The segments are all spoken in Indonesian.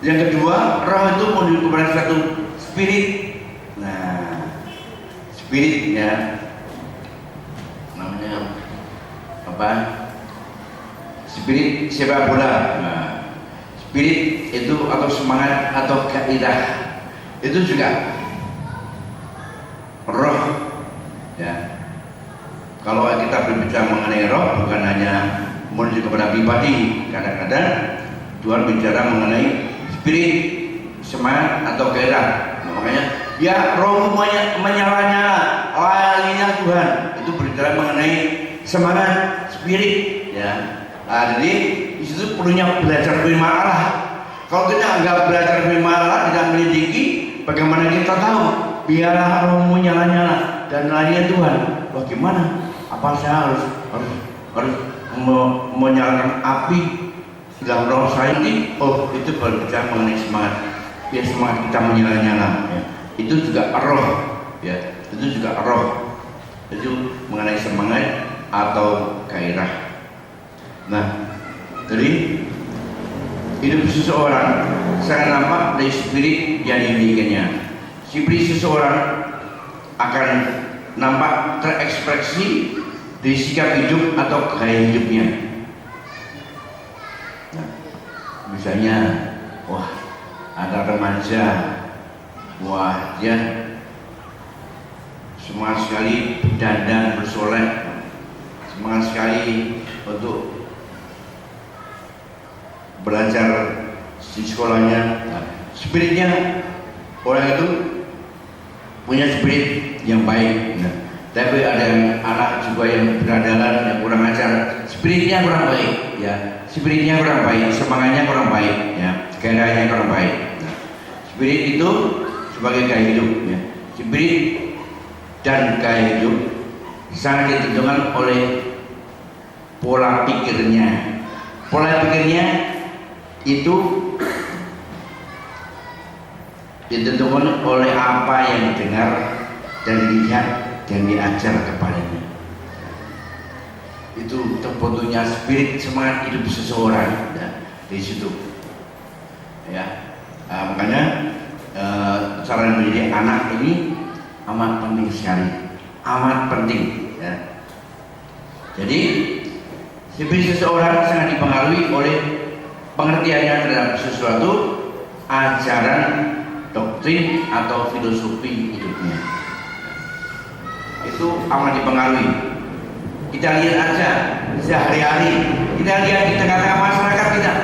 Yang kedua, roh itu menuju kepada satu spirit. Nah, spirit ya, namanya apa? Spirit sepak bola. Nah, spirit itu atau semangat atau gairah itu juga roh ya. Kalau kita berbicara mengenai roh, bukan hanya menuju kepada pribadi, kadang-kadang Tuhan bicara mengenai spirit, semangat atau gairah. Makanya ya rohmu menyala-nyala, layaninya Tuhan, itu berbicara mengenai semangat, spirit ya. Nah, jadi disitu perlunya belajar firman Allah. Kalau kita nggak belajar firman Allah, tidak menyelidiki, bagaimana kita tahu biarlah rohmu nyala-nyala dan layaninya Tuhan? Bagaimana? Apa saya harus menyalakan api dalam roh saya ini? Oh, itu berbicara mengenai semangat. Ya, semangat kita menyala-nyala ya. Itu juga roh ya. Itu juga roh. Itu mengenai semangat atau gairah. Nah, jadi hidup seseorang sangat nampak dari spirit yang dimilikinya. Spirit seseorang akan nampak terekspresi dari sikap hidup atau gaya hidupnya. Nah, misalnya, wah, ada remaja, wah, dia semangat sekali berdandan, bersolek, semangat sekali untuk belajar di sekolahnya. Nah, spiritnya orang itu punya spirit yang baik. Nah, tapi ada anak juga yang berandalan, yang kurang ajar, spiritnya kurang baik, ya, spiritnya kurang baik, semangatnya kurang baik, ya, gairahnya kurang baik. Nah, spirit itu sebagai gaya hidup, ya, spirit dan gaya hidup sangat ditentukan oleh pola pikirnya. Pola pikirnya itu ditentukan oleh apa yang didengar dan dilihat dan diajar kepadanya. Itu terbentuknya spirit, semangat hidup seseorang ya, di situ ya. Makanya cara mendidik anak ini amat penting sekali, amat penting ya. Jadi spirit seseorang sangat dipengaruhi oleh pengertiannya terhadap sesuatu, ajaran, doktrin atau filosofi hidupnya. Itu amat dipengaruhi. Kita lihat aja sehari-hari, kita lihat di tengah-tengah masyarakat kita.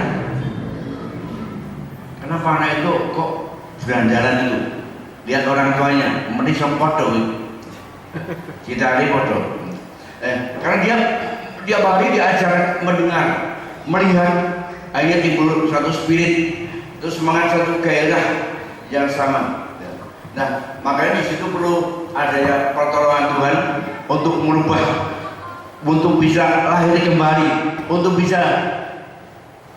Kenapa anak itu kok berandalan itu? Lihat orang tuanya, mending sempodo. Kita lihat foto. Karena dia hari diajar mendengar, melihat, akhirnya timbul satu spirit, terus semangat, satu gairah yang sama. Nah, makanya di situ perlu adanya pertolongan Tuhan untuk merubah, untuk bisa lahir kembali, untuk bisa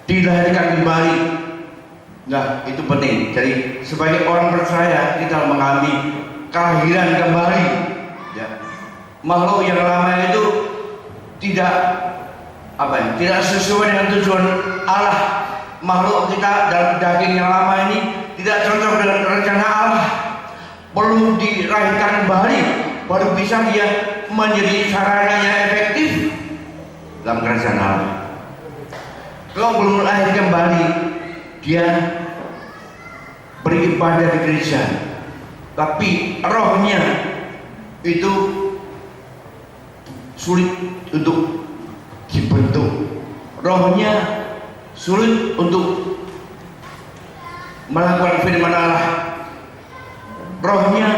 dilahirkan kembali. Nah, itu penting. Jadi sebagai orang percaya kita mengalami kelahiran kembali. Ya. Makhluk yang lama itu tidak tidak sesuai dengan tujuan Allah. Makhluk kita dalam daging yang lama ini tidak cocok dengan rencana Allah. Perlu dilahirkan kembali, baru bisa dia menjadi sarana yang efektif dalam kerajaan Allah. Kalau belum lahir kembali, dia beribadah di gereja, tapi rohnya itu sulit untuk dibentuk. Rohnya sulit untuk melakukan firman Allah. Rohnya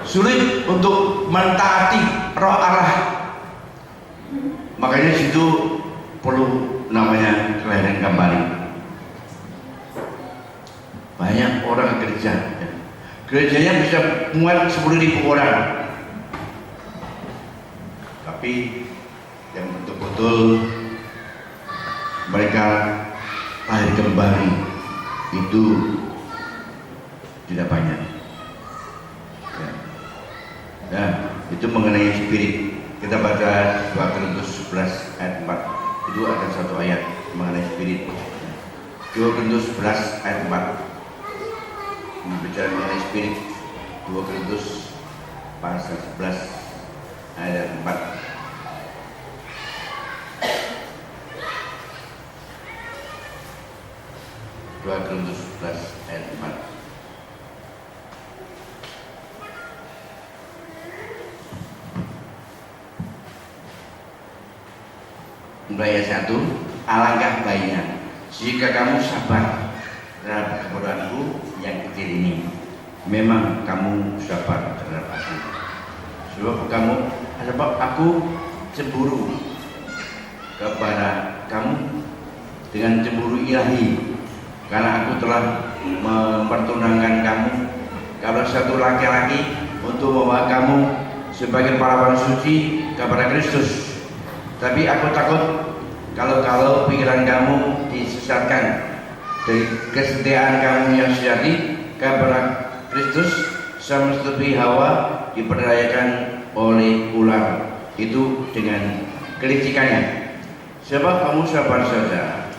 sulit untuk mentaati roh Allah. Makanya situ perlu namanya kelahiran kembali. Banyak orang gereja, gerejanya bisa muat 10.000 orang, tapi yang betul-betul mereka lahir kembali itu tidak banyak. Nah, itu mengenai spirit. Kita baca 2 Korintus 11 ayat 4. Itu ada satu ayat mengenai spirit. 2 Korintus 11 ayat 4 berbicara mengenai spirit. 2 Korintus pasal 11 ayat 4. 2 Korintus 11 ayat 4. Mulai ayat 1, alangkah baiknya jika kamu sabar terhadap kebodohanku yang kecil ini. Memang kamu sabar terhadap aku. Sebab aku cemburu kepada kamu dengan cemburu ilahi, karena aku telah mempertunangkan kamu kepada satu laki-laki untuk membawa kamu sebagai pahlawan suci kepada Kristus. Tapi aku takut kalau pikiran kamu disesatkan dari kesetiaan kamu yang sejati kepada Kristus, sama seperti Hawa diperdayakan oleh ular itu dengan kelicikannya. Sebab kamu sabar saja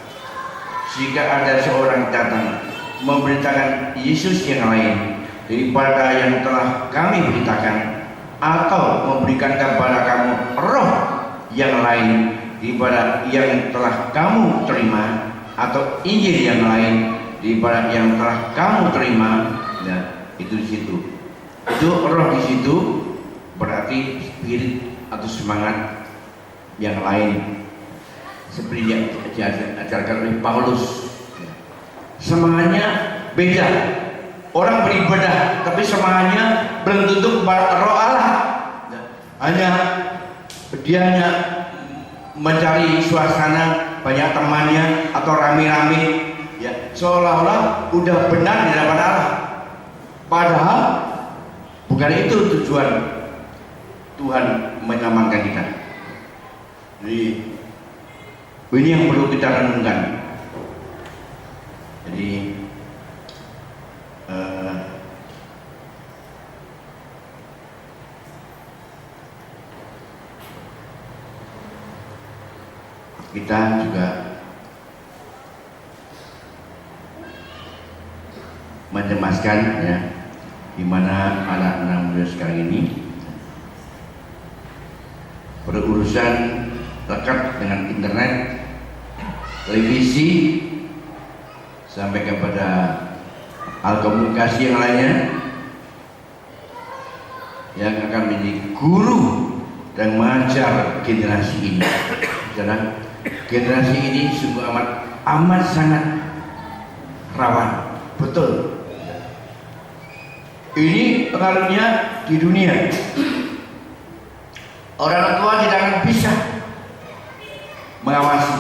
jika ada seorang datang memberitakan Yesus yang lain daripada yang telah kami beritakan, atau memberikan kepada kamu roh yang lain daripada yang telah kamu terima, atau Injil yang lain daripada yang telah kamu terima. Nah, itu di situ. Itu roh di situ berarti spirit atau semangat yang lain, seperti yang diajarkan oleh Paulus. Semangatnya beda. Orang beribadah tapi semangatnya belum tentu kepada roh Allah. Dia hanya mencari suasana, banyak temannya atau rame-rame, ya, seolah-olah udah benar di hadapan Allah. Padahal bukan itu tujuan Tuhan menyelamatkan kita. Jadi ini yang perlu kita renungkan. Jadi kita juga mencemaskan, ya, di mana anak-anak muda sekarang ini berurusan dekat dengan internet, televisi, sampai kepada alat komunikasi yang lainnya yang akan menjadi guru dan mengajar generasi ini. Karena generasi ini sungguh amat sangat rawan, betul. Ini pengaruhnya di dunia. Orang tua tidak akan bisa mengawasi.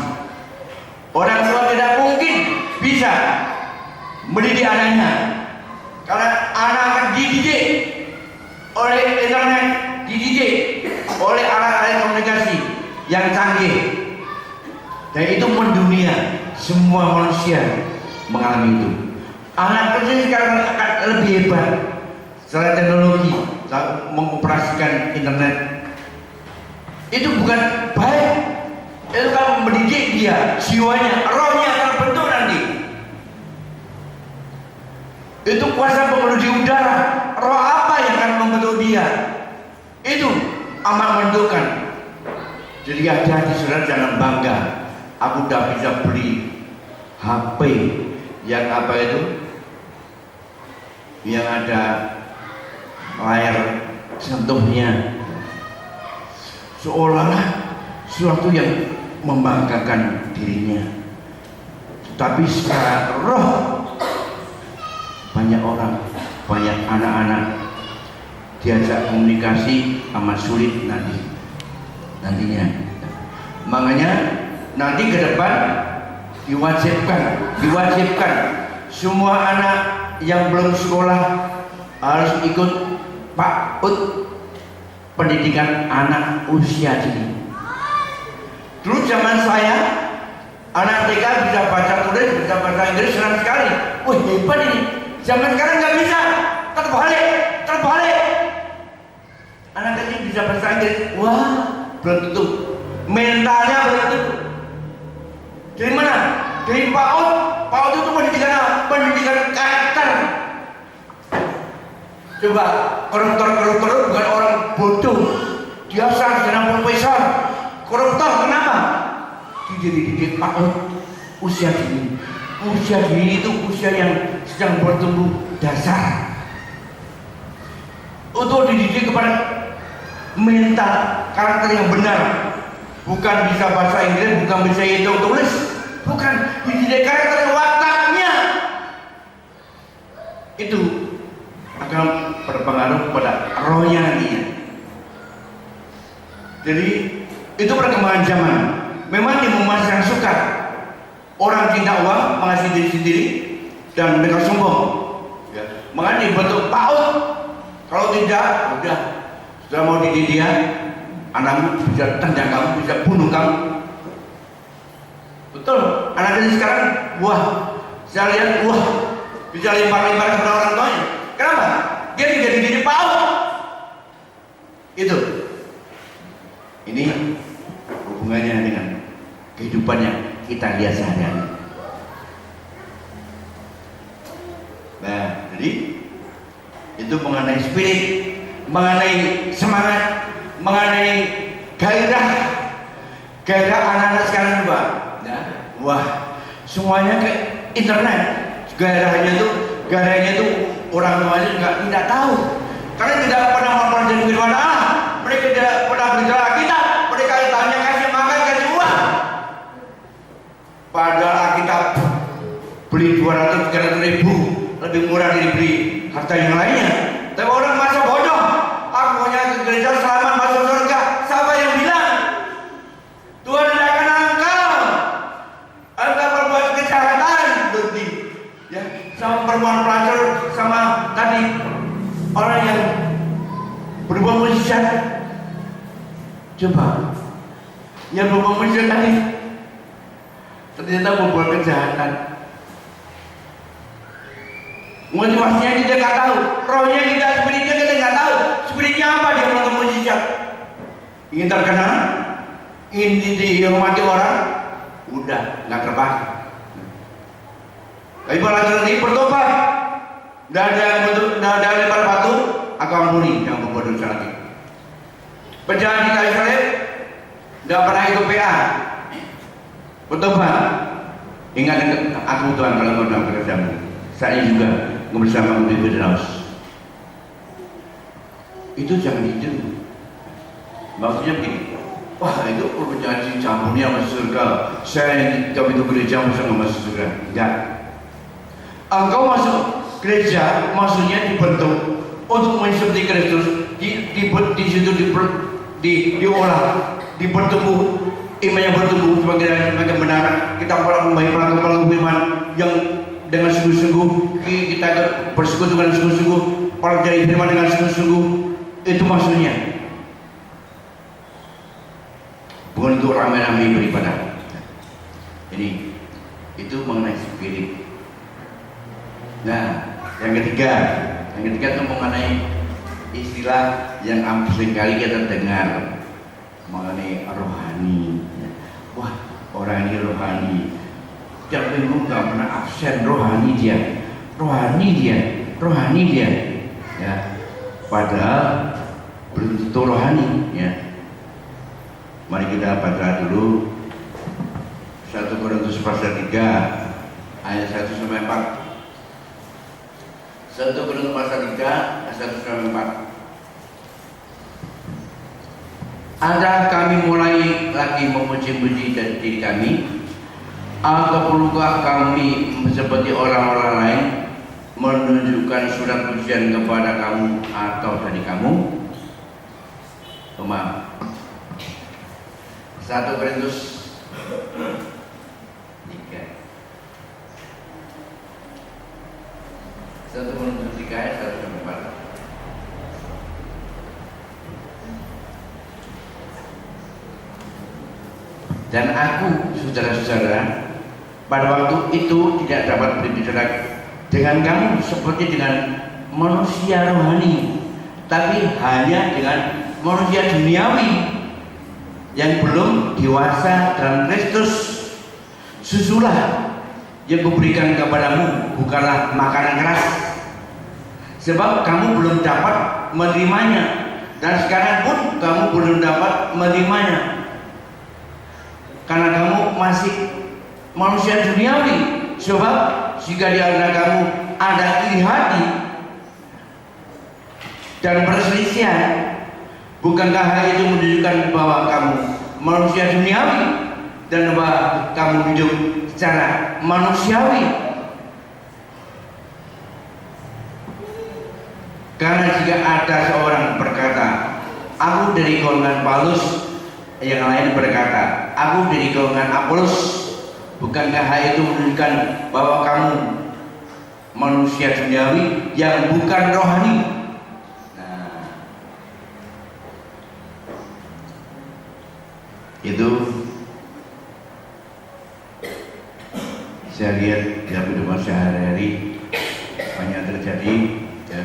Orang tua tidak mungkin bisa mendidik anaknya, karena anak akan dididik oleh internet, dididik oleh alat-alat komunikasi yang canggih. Dan itu mendunia, semua manusia mengalami itu. Anak kecil sekarang akan lebih hebat secara teknologi, mengoperasikan internet. Itu bukan baik. Itu kan mendidik dia, jiwanya, rohnya akan bentuk nanti. Itu kuasa pengemudi udara, roh apa yang akan membentuk dia? Itu amat menentukan. Jadi hati-hati saudara, jangan bangga. Aku udah bisa beli HP yang apa itu, yang ada layar sentuhnya, seolah-olah sesuatu yang membanggakan dirinya. Tapi secara roh, banyak orang, banyak anak-anak diajak komunikasi amat sulit nantinya. Makanya nanti ke depan diwajibkan semua anak yang belum sekolah harus ikut PAUD, pendidikan anak usia dini. Dulu zaman saya, anak TK bisa baca tulis, bisa bahasa Inggris senang sekali. Wah, hebat ini. Zaman sekarang nggak bisa, terbalik. Anak kecil bisa bahasa Inggris, wah, belum tentu. Mentalnya belum tentu. Dari mana? Jadi PAUD itu pendidikan apa? Pendidikan karakter. Coba koruptor bukan orang bodoh, dia sarjana profesor. Koruptor kenapa? Dia dididik PAUD usia dini. Usia dini itu usia yang sedang bertumbuh dasar. Untuk dididik kepada mental karakter yang benar, bukan bisa bahasa Inggris, bukan bisa hitung tulis, bukan dididik karakter wataknya. Itu akan berpengaruh pada rohnya nantinya. Jadi itu perkembangan zaman. Memang di masa yang suka orang cinta uang, mengasihi diri sendiri dan mereka sombong. Ya. Makanya dibentuk PAUD. Kalau tidak, udah sudah mau dididik dia, anakmu bisa tendang kamu, bisa bunuh kamu. Betul. Anak ini sekarang, saya lihat, bisa lempar-lempar kepada orang tuanya. Kenapa? Dia tidak dididik PAUD. Itu. Ini hubungannya dengan kehidupan yang kita lihat sehari-hari. Nah, jadi itu mengenai spirit, mengenai semangat, mengenai gairah anak-anak sekarang juga. Nah, semuanya ke internet. Gairahnya itu orang tuanya juga tidak tahu, karena tidak pernah mempelajari firman Allah. Mereka tidak pernah belajar Alkitab. Mereka hanya kasih makan, kasih uang. Padahal Alkitab beli 200-300 ribu lebih murah dibeli harta yang lainnya. Tapi orang masa bodoh, aku punya ke gereja selamat masuk surga. Siapa yang bilang? Tuhan tidak akan engkau berbuat kejahatan, berarti ya, sama perempuan pelacur, sama tadi orang yang berbuat mujizat. Coba yang berbuat mujizat tadi ternyata membuat kejahatan. Motivasinya kita nggak tahu, rohnya kita, spiritnya kita nggak tahu. Spiritnya apa dia melakukan mujizat? Ingin terkenal, ingin dihormati orang, udah nggak terpakai. Tapi malah nanti bertobat, nggak ada lempar batu, aku ampuni yang berbuat dosa lagi. Penjahat di kayu salib, nggak pernah ikut PA, bertobat. Ingat aku Tuhan kalau kau dalam pekerjaanmu. Saya juga bersama Udi Firdaus. Itu jangan ditiru. Maksudnya begini, itu perjanjian campurnya masuk surga. Saya jauh itu gereja masuk masuk surga. Enggak. Engkau masuk gereja, maksudnya dibentuk untuk seperti Kristus. Di situ diolah, bertumbuh, imannya bertumbuh sebagai benar. Kita pelaku firman yang dengan sungguh-sungguh, kita bersekutu dengan sungguh-sungguh, pelajari firman dengan sungguh-sungguh. Itu maksudnya. Bukan untuk ramai-ramai beribadah. Ini itu mengenai spirit. Nah, yang ketiga itu mengenai istilah yang seringkali kita dengar mengenai rohani. Orang ini rohani. Tiap minggu nggak pernah absen, rohani dia. Ya, padahal belum tentu rohani. Ya. Mari kita baca dulu 1 Korintus pasal 3 ayat 1 sampai 4. 1 Korintus pasal 3 ayat 1 sampai 4. Adakah kami mulai lagi memuji-muji diri kami? Atau perlukah kami seperti orang-orang lain menunjukkan surat pujian kepada kamu atau dari kamu? Maaf. 1 Korintus 3. 1 Korintus 3 ayat 1 sampai 4. Dan aku, saudara-saudara, pada waktu itu tidak dapat berbicara dengan kamu seperti dengan manusia rohani, tapi hanya dengan manusia duniawi yang belum dewasa dalam Kristus. Susulah yang kuberikan kepadamu bukanlah makanan keras, sebab kamu belum dapat menerimanya, dan sekarang pun kamu belum dapat menerimanya, karena kamu masih manusia duniawi. Sebab jika di antara kamu ada iri hati dan perselisihan, bukankah hal itu menunjukkan bahwa kamu manusia duniawi dan bahwa kamu hidup secara manusiawi? Karena jika ada seorang berkata, aku dari golongan Paulus, yang lain berkata, aku dari golongan Apolos, bukankah hal itu menunjukkan bahwa kamu manusia duniawi yang bukan rohani? Nah, itu saya lihat dalam kehidupan sehari-hari banyak terjadi ya,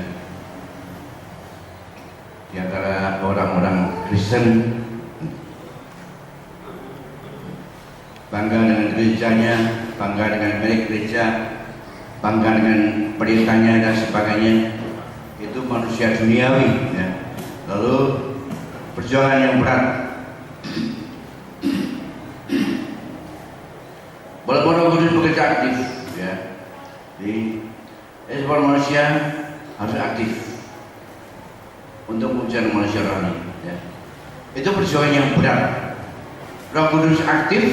di antara orang-orang Kristen, bangga dengan gerejanya, bangga dengan milik gereja, bangga dengan perintahnya dan sebagainya. Itu manusia duniawi ya. Lalu perjuangan yang berat. Walaupun Roh Kudus bekerja aktif ya. Jadi sebuah manusia harus aktif untuk menjadi manusia rohani ya. Itu perjuangan yang berat. Roh Kudus aktif,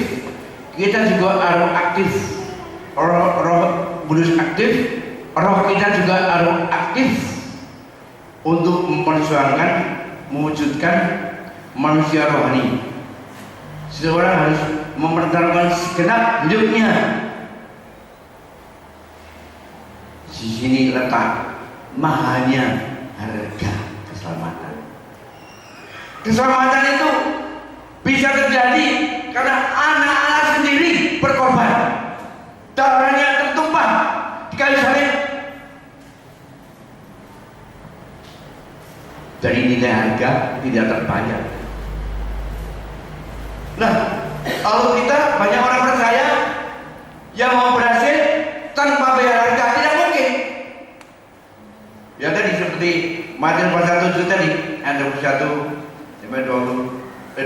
kita juga harus aktif. Roh Kudus aktif, roh kita juga harus aktif untuk memperjuangkan, mewujudkan manusia rohani. Seseorang harus mempertaruhkan segenap hidupnya. Di sini letak mahalnya harga keselamatan. Keselamatan itu bisa terjadi karena anak-anak sendiri berkorban, darahnya tertumpah di kayu salib. Dari nilai harga tidak terbayar. Nah, kalau kita banyak orang percaya yang mau berhasil tanpa bayar harga, tidak mungkin. Ya tadi seperti Matius pasal 7 tadi, ada 1 sampai 23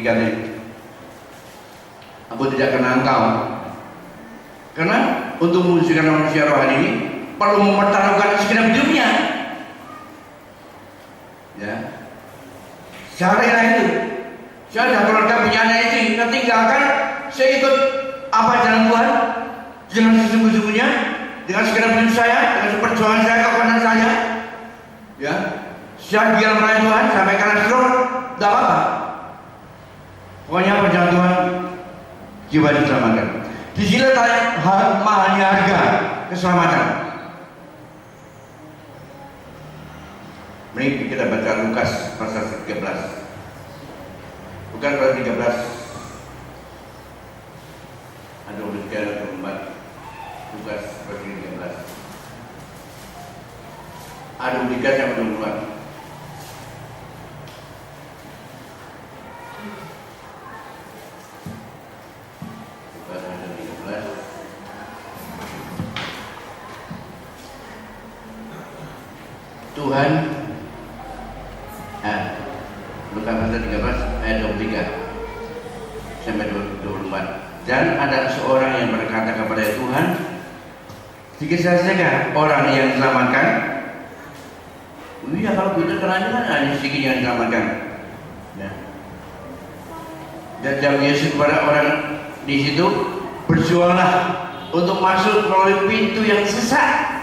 tadi. Aku tidak kenal engkau. Karena untuk mewujudkan manusia rohani ini perlu mempertaruhkan segenap hidupnya. Ya, cara itu. Saya ada keluarga punya anak istri, saya tinggalkan, saya ikut apa jalan Tuhan dengan sesungguh-sungguhnya, dengan segenap hidup saya, dengan perjuangan saya, kekuatan saya. Ya, saya biar melayani Tuhan sampai karena stroke, tidak apa-apa. Pokoknya apa jalan Tuhan, jiwa diselamatkan. Di sini tanya mahalnya harga keselamatan. Mari kita baca Lukas pasal 13. Bukan pasal 13. Ada 24. Lukas pasal 13. Ada 3 yang 24. Lukas pasal 13. Tuhan Lukas pasal 13 ayat 23 sampai 24. Dan ada seorang yang berkata kepada Tuhan, jika saja orang yang diselamatkan. Iya, kalau kita terangnya kan ada sedikit yang diselamatkan ya. Dan jawab Yesus kepada orang di situ, berjuanglah untuk masuk melalui pintu yang sesat.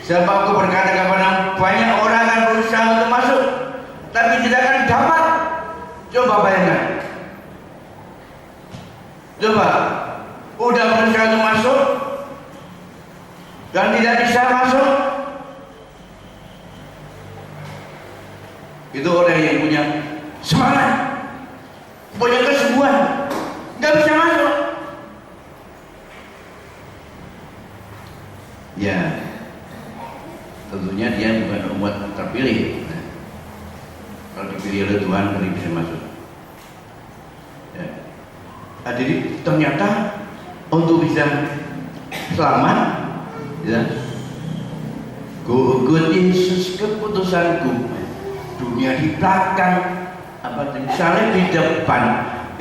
Sebab aku berkata kepada banyak orang akan berusaha untuk masuk, tapi tidak akan dapat. Coba bayangkan. Coba, udah berusaha untuk masuk dan tidak bisa masuk. Itu orang yang punya semangat, punya kesungguhan, nggak bisa masuk. Ya, tentunya dia bukan umat terpilih. Nah, kalau dipilih oleh Tuhan, baru bisa masuk. Ya. Jadi ternyata untuk bisa selamat, ya, Go Yesus keputusanku, dunia di belakang, salib di depan,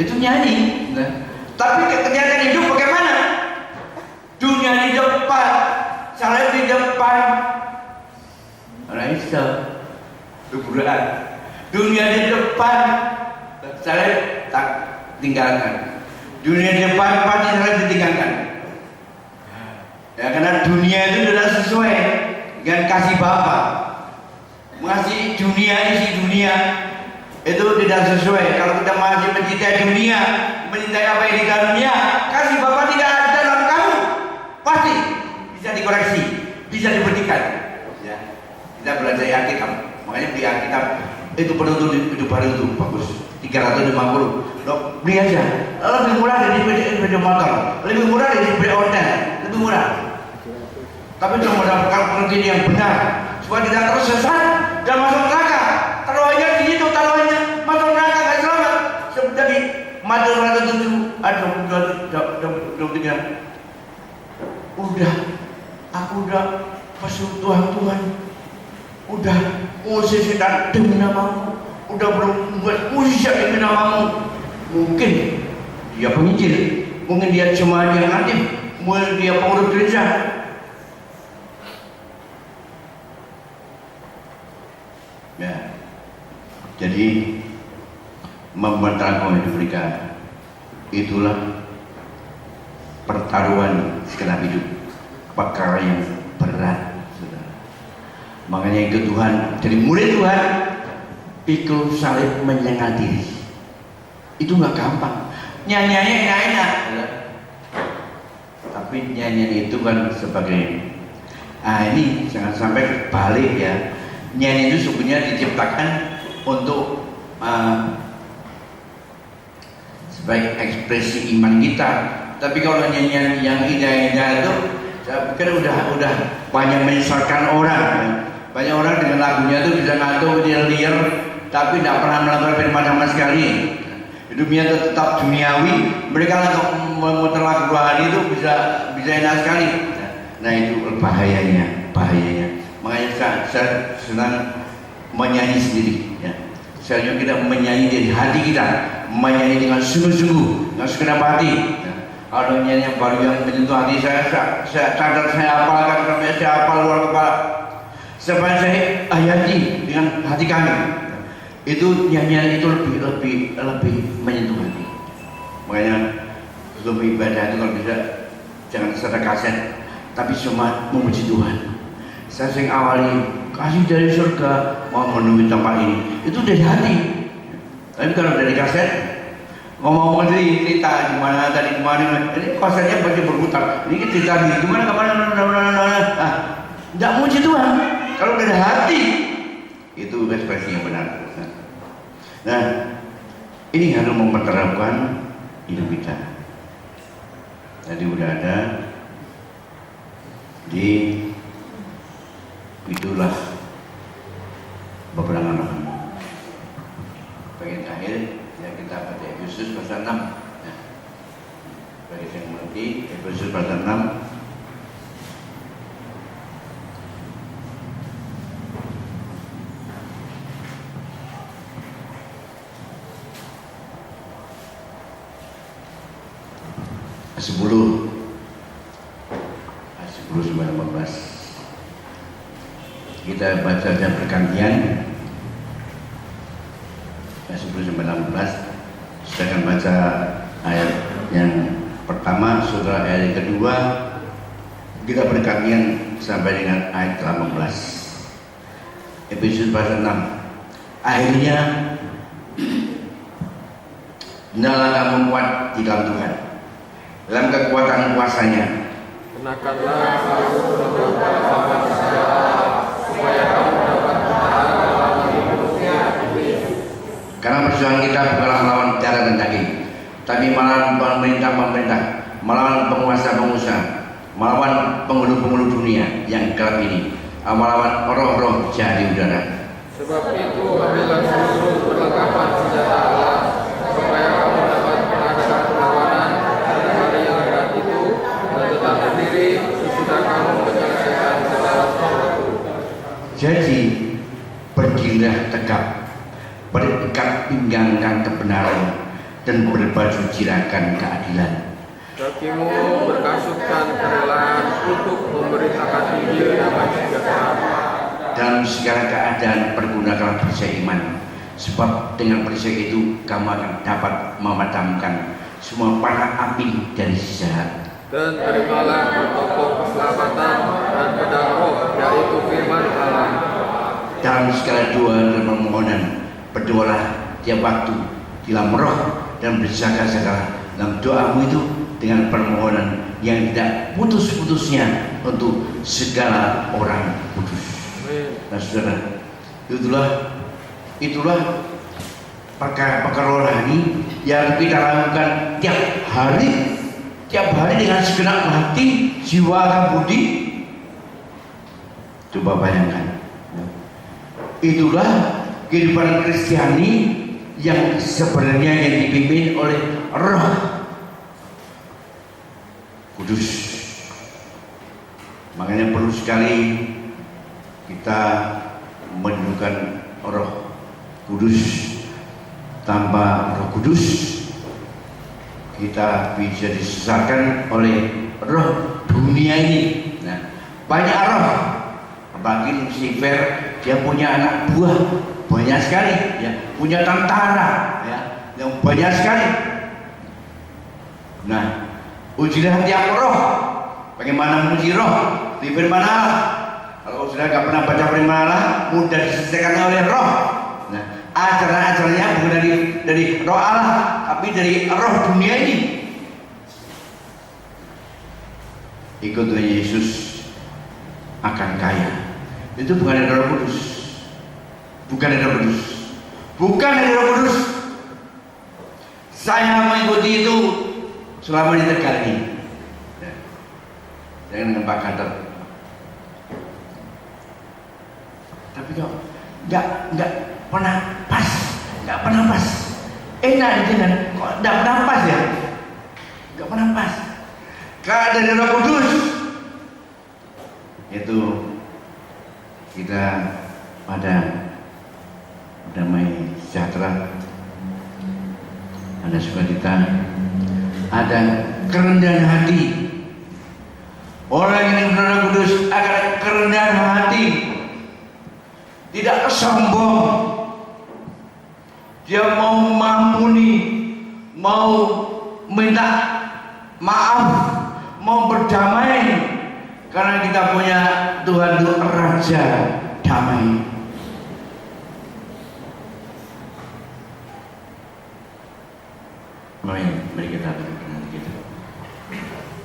itu nyanyi. Nah, tapi kenyataan hidup bagaimana? Dunia di depan, salib di depan, Raisa, keburuan. Dunia di depan, salib tak tinggalkan. Dunia di depan pasti salib ditinggalkan. Ya, karena dunia itu sudah sesuai dengan kasih Bapa. Mengasihi dunia, isi dunia itu tidak sesuai. Kalau kita masih mencintai dunia, mencintai apa yang di dalam dunia, kasih Bapa tidak ada dalam kamu. Pasti bisa dikoreksi, bisa diberikan. Ya, kita belajar Alkitab. Makanya di Alkitab itu penuntut hidup baru itu bagus. 350. Loh, beli aja. Lebih murah dari sepeda motor, lebih murah dari sepeda ontel, lebih murah. Tapi untuk mendapatkan pengertian yang benar, supaya tidak tersesat dan masuk neraka. Taruhannya di situ, taruhannya masuk neraka gak selamat. Seperti Matius 7 ayat 23. Aku udah pesuruh Tuhan, udah ngusir setan demi namamu, udah membuat mujizat demi namamu. Mungkin dia penginjil, mungkin dia jemaat yang aktif, mungkin dia pengurus gereja. Ya, jadi membentangkan mereka itulah pertaruhan segenap hidup, perkara yang berat, saudara. Makanya itu Tuhan, jadi murid Tuhan pikul salib menyengat diri. Itu nggak gampang. Nyanyiannya enak-enak, tapi nyanyian itu kan sebagai ini jangan sampai balik ya. Nyanyi itu sebenarnya diciptakan untuk sebagai ekspresi iman kita. Tapi kalau nyanyian yang indah-indah itu, saya pikir udah banyak menyesatkan orang. Banyak orang dengan lagunya itu bisa ngantuk, dia liar, tapi tidak pernah melakukan firman sama sekali. Hidupnya tetap duniawi. Mereka memutar lagu rohani itu bisa enak sekali. Nah itu bahayanya. Makanya saya senang menyanyi sendiri. Ya. Seharusnya kita menyanyi dari hati kita, menyanyi dengan sungguh-sungguh, dengan segenap hati. Ya. Kalau nyanyi yang baru yang menyentuh hati saya sadar saya apalkan sampai saya hafal luar kepala. Supaya saya hayati dengan hati kami. Itu nyanyian itu lebih menyentuh hati. Makanya sebelum ibadah itu kalau bisa jangan serta kaset, tapi cuma memuji Tuhan. Saya sering awali kasih dari surga mau menemui tempat ini itu dari hati. Tapi kalau dari kaset ngomong dari cerita gimana tadi kemarin, ini kasetnya pasti berputar. Ini cerita di gimana kemarin, tidak muji Tuhan. Kalau dari hati itu ekspresi yang benar. Nah, ini harus memperterapkan hidup kita. Tadi udah ada di itulah beberapa nama. Bagian akhir ya kita baca Efesus pasal 6. Ya. Bagi yang mengerti Efesus pasal 6. Sepuluh 19. Kita baca dan bergantian. 10-19. Saya akan baca ayat yang pertama, saudara ayat yang kedua. Kita bergantian sampai dengan ayat 18. Efesus pasal 6. Akhirnya hendaklah kamu kuat di dalam Tuhan, dalam kekuatan kuasanya. Kenakanlah sarung perlindungan sama saya, supaya kamu dapat tahan melawan tipunya iblis. Karena perjuangan kita bukanlah melawan darah dan daging, tapi melawan pemerintah-pemerintah, melawan penguasa-penguasa, melawan penghulu-penghulu dunia yang gelap ini, melawan roh-roh jahat di udara. Sebab itu ambillah seluruh perlengkapan senjata Allah, supaya kamu dapat mengadakan perlawanan Jadi berdirilah tegap, berikat pinggangkan kebenaran, dan berbaju jiragan keadilan. Kakimu berkasutkan kerelaan untuk memberitakan Injil damai sejahtera. Dalam segala keadaan pergunakanlah perisai iman, sebab dengan perisai itu kamu akan dapat memadamkan semua panah api dari si jahat. Dan terimalah topeng keselamatan dan pedang roh, yaitu firman Allah. Dalam segala doa dan permohonan berdoalah tiap waktu dalam roh, dan berjaga-jagalah dalam doamu itu dengan permohonan yang tidak putus-putusnya untuk segala orang kudus. Nah saudara, itulah perkara rohani yang kita lakukan tiap hari dengan segenap hati, jiwa, dan budi. Coba bayangkan, itulah kehidupan Kristiani yang sebenarnya yang dipimpin oleh Roh Kudus. Makanya perlu sekali kita menunjukkan Roh Kudus. Tanpa Roh Kudus kita bisa disesatkan oleh roh dunia ini. Nah, banyak roh, apalagi Lucifer, dia punya anak buah banyak sekali, ya, punya tentara, ya, yang banyak sekali. Nah, ujilah tiap roh. Bagaimana menguji roh? Di firman Allah. Kalau sudah nggak pernah baca firman Allah, mudah diselesaikan oleh roh. Nah, ajaran-ajarannya bukan dari roh Allah, tapi dari roh dunia ini. Ikut Tuhan Yesus akan kaya. Itu bukan dari Roh Kudus. Bukan dari Roh Kudus. Bukan dari Roh Kudus. Saya mengikuti itu selama di Tegal ini. Dengan Pak Kantor. Tapi kok nggak pernah pas, nggak pernah pas. Enak itu kan? Kok nggak pernah pas ya? Nggak pernah pas. Kalau dari Roh Kudus itu kita pada damai sejahtera, ada sukacita, ada kerendahan hati. Orang yang benar Roh Kudus akan kerendahan hati, tidak sombong. Dia mau mengampuni, mau minta maaf, mau berdamai, karena kita punya Tuhan itu Raja damai. Mari kita berdoa.